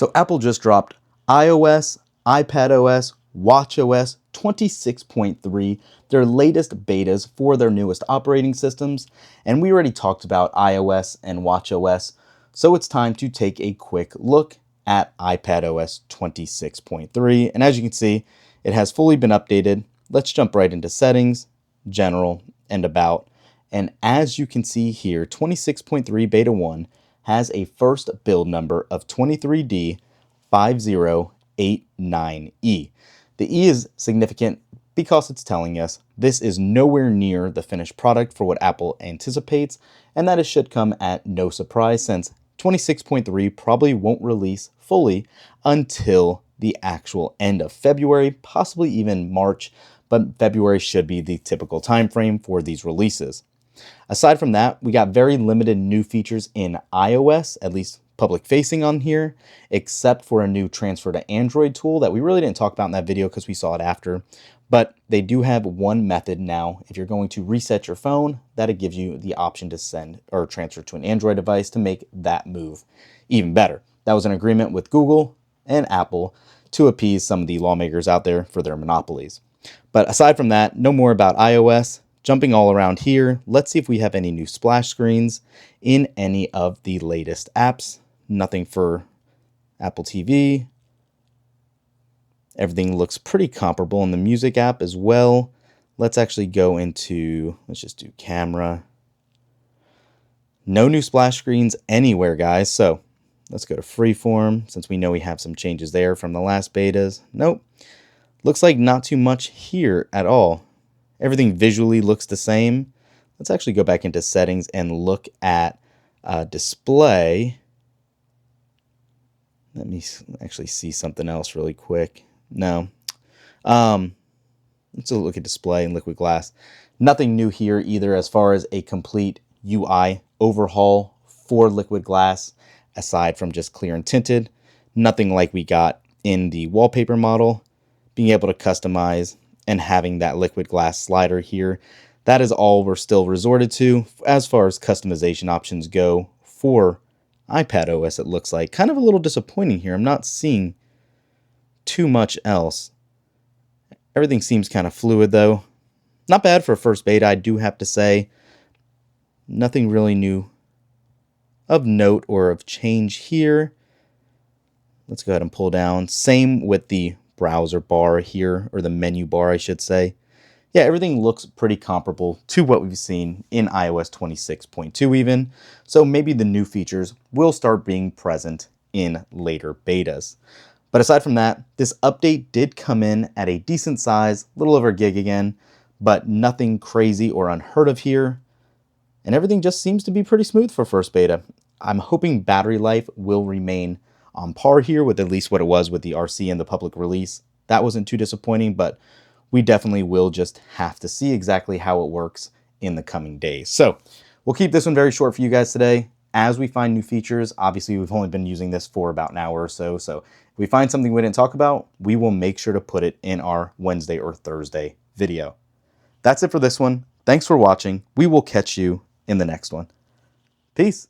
So Apple just dropped iOS, iPadOS, watchOS 26.3, their latest betas for their newest operating systems. And we already talked about iOS and watchOS, so it's time to take a quick look at iPadOS 26.3. And as you can see, it has fully been updated. Let's jump right into settings, general, and about. And as you can see here, 26.3 beta 1 has a first build number of 23D5089E. The E is significant because it's telling us this is nowhere near the finished product for what Apple anticipates, and that it should come at no surprise since 26.3 probably won't release fully until the actual end of February, possibly even March, but February should be the typical time frame for these releases. Aside from that, we got very limited new features in iOS, at least public facing on here, except for a new transfer to Android tool that we really didn't talk about in that video because we saw it after. But they do have one method now. If you're going to reset your phone, that it gives you the option to send or transfer to an Android device to make that move even better. That was an agreement with Google and Apple to appease some of the lawmakers out there for their monopolies. But aside from that, no more about iOS. Jumping all around here, let's see if we have any new splash screens in any of the latest apps. Nothing for Apple TV. Everything looks pretty comparable in the music app as well. Let's actually go into, let's just do camera. No new splash screens anywhere, guys. So let's go to freeform since we know we have some changes there from the last betas. Nope. Looks like not too much here at all. Everything visually looks the same. Let's actually go back into settings and look at display. Let me actually see something else really quick. No. Let's look at display and liquid glass. Nothing new here either as far as a complete UI overhaul for liquid glass, aside from just clear and tinted. Nothing like we got in the wallpaper model. Being able to customize and having that liquid glass slider here. That is all we're still resorted to as far as customization options go for iPadOS, it looks like. Kind of a little disappointing here. I'm not seeing too much else. Everything seems kind of fluid though. Not bad for a first beta, I do have to say. Nothing really new of note or of change here. Let's go ahead and pull down. Same with the browser bar here, or the menu bar, I should say. Yeah, everything looks pretty comparable to what we've seen in iOS 26.2 even. So maybe the new features will start being present in later betas. But aside from that, this update did come in at a decent size, a little over a gig again, but nothing crazy or unheard of here. And everything just seems to be pretty smooth for first beta. I'm hoping battery life will remain on par here with at least what it was with the RC and the public release. That wasn't too disappointing, but we definitely will just have to see exactly how it works in the coming days. So we'll keep this one very short for you guys today. As we find new features, obviously we've only been using this for about an hour or so. So if we find something we didn't talk about, we will make sure to put it in our Wednesday or Thursday video. That's it for this one. Thanks for watching. We will catch you in the next one. Peace.